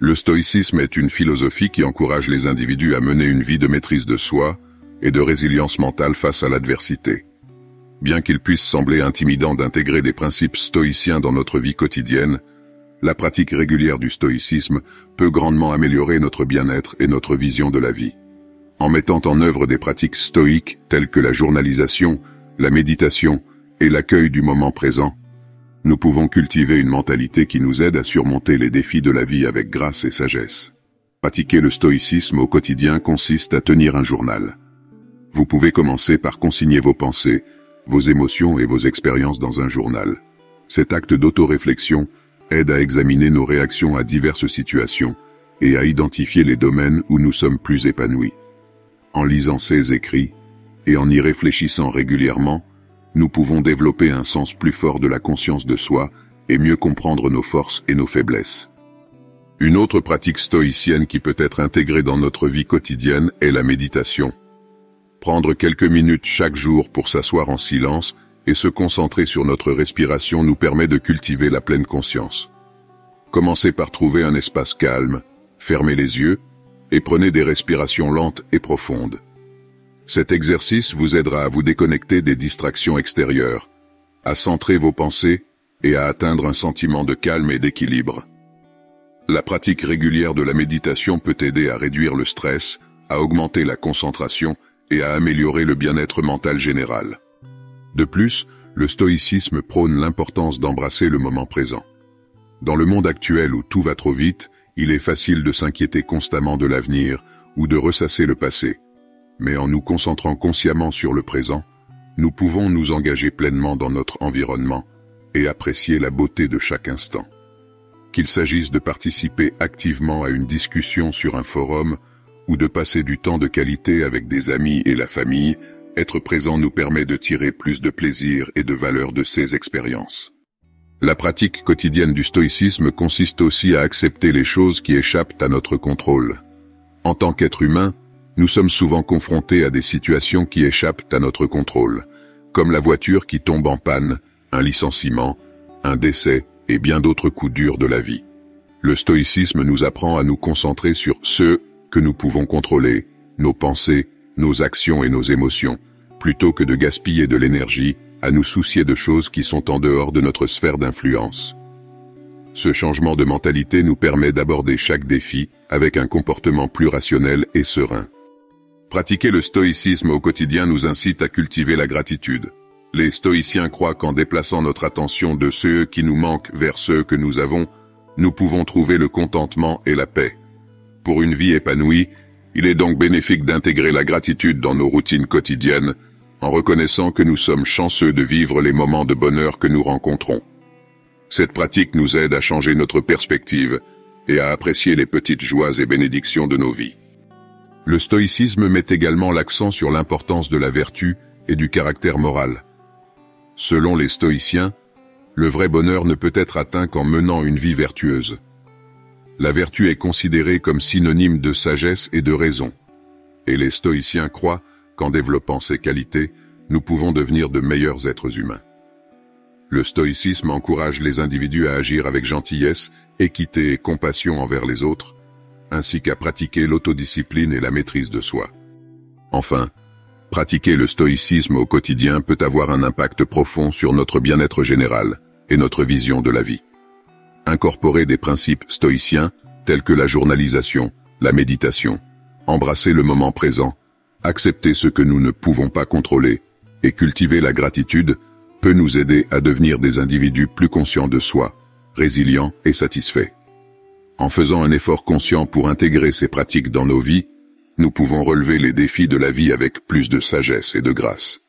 Le stoïcisme est une philosophie qui encourage les individus à mener une vie de maîtrise de soi et de résilience mentale face à l'adversité. Bien qu'il puisse sembler intimidant d'intégrer des principes stoïciens dans notre vie quotidienne, la pratique régulière du stoïcisme peut grandement améliorer notre bien-être et notre vision de la vie. En mettant en œuvre des pratiques stoïques telles que la journalisation, la méditation et l'accueil du moment présent, nous pouvons cultiver une mentalité qui nous aide à surmonter les défis de la vie avec grâce et sagesse. Pratiquer le stoïcisme au quotidien consiste à tenir un journal. Vous pouvez commencer par consigner vos pensées, vos émotions et vos expériences dans un journal. Cet acte d'autoréflexion aide à examiner nos réactions à diverses situations et à identifier les domaines où nous sommes plus épanouis. En lisant ces écrits et en y réfléchissant régulièrement, nous pouvons développer un sens plus fort de la conscience de soi et mieux comprendre nos forces et nos faiblesses. Une autre pratique stoïcienne qui peut être intégrée dans notre vie quotidienne est la méditation. Prendre quelques minutes chaque jour pour s'asseoir en silence et se concentrer sur notre respiration nous permet de cultiver la pleine conscience. Commencez par trouver un espace calme, fermez les yeux et prenez des respirations lentes et profondes. Cet exercice vous aidera à vous déconnecter des distractions extérieures, à centrer vos pensées et à atteindre un sentiment de calme et d'équilibre. La pratique régulière de la méditation peut aider à réduire le stress, à augmenter la concentration et à améliorer le bien-être mental général. De plus, le stoïcisme prône l'importance d'embrasser le moment présent. Dans le monde actuel où tout va trop vite, il est facile de s'inquiéter constamment de l'avenir ou de ressasser le passé. Mais en nous concentrant consciemment sur le présent, nous pouvons nous engager pleinement dans notre environnement et apprécier la beauté de chaque instant. Qu'il s'agisse de participer activement à une discussion sur un forum ou de passer du temps de qualité avec des amis et la famille, être présent nous permet de tirer plus de plaisir et de valeur de ces expériences. La pratique quotidienne du stoïcisme consiste aussi à accepter les choses qui échappent à notre contrôle. En tant qu'être humain, nous sommes souvent confrontés à des situations qui échappent à notre contrôle, comme la voiture qui tombe en panne, un licenciement, un décès et bien d'autres coups durs de la vie. Le stoïcisme nous apprend à nous concentrer sur ce que nous pouvons contrôler, nos pensées, nos actions et nos émotions, plutôt que de gaspiller de l'énergie à nous soucier de choses qui sont en dehors de notre sphère d'influence. Ce changement de mentalité nous permet d'aborder chaque défi avec un comportement plus rationnel et serein. Pratiquer le stoïcisme au quotidien nous incite à cultiver la gratitude. Les stoïciens croient qu'en déplaçant notre attention de ceux qui nous manquent vers ceux que nous avons, nous pouvons trouver le contentement et la paix. Pour une vie épanouie, il est donc bénéfique d'intégrer la gratitude dans nos routines quotidiennes, en reconnaissant que nous sommes chanceux de vivre les moments de bonheur que nous rencontrons. Cette pratique nous aide à changer notre perspective et à apprécier les petites joies et bénédictions de nos vies. Le stoïcisme met également l'accent sur l'importance de la vertu et du caractère moral. Selon les stoïciens, le vrai bonheur ne peut être atteint qu'en menant une vie vertueuse. La vertu est considérée comme synonyme de sagesse et de raison, et les stoïciens croient qu'en développant ces qualités, nous pouvons devenir de meilleurs êtres humains. Le stoïcisme encourage les individus à agir avec gentillesse, équité et compassion envers les autres, ainsi qu'à pratiquer l'autodiscipline et la maîtrise de soi. Enfin, pratiquer le stoïcisme au quotidien peut avoir un impact profond sur notre bien-être général et notre vision de la vie. Incorporer des principes stoïciens tels que la journalisation, la méditation, embrasser le moment présent, accepter ce que nous ne pouvons pas contrôler et cultiver la gratitude peut nous aider à devenir des individus plus conscients de soi, résilients et satisfaits. En faisant un effort conscient pour intégrer ces pratiques dans nos vies, nous pouvons relever les défis de la vie avec plus de sagesse et de grâce.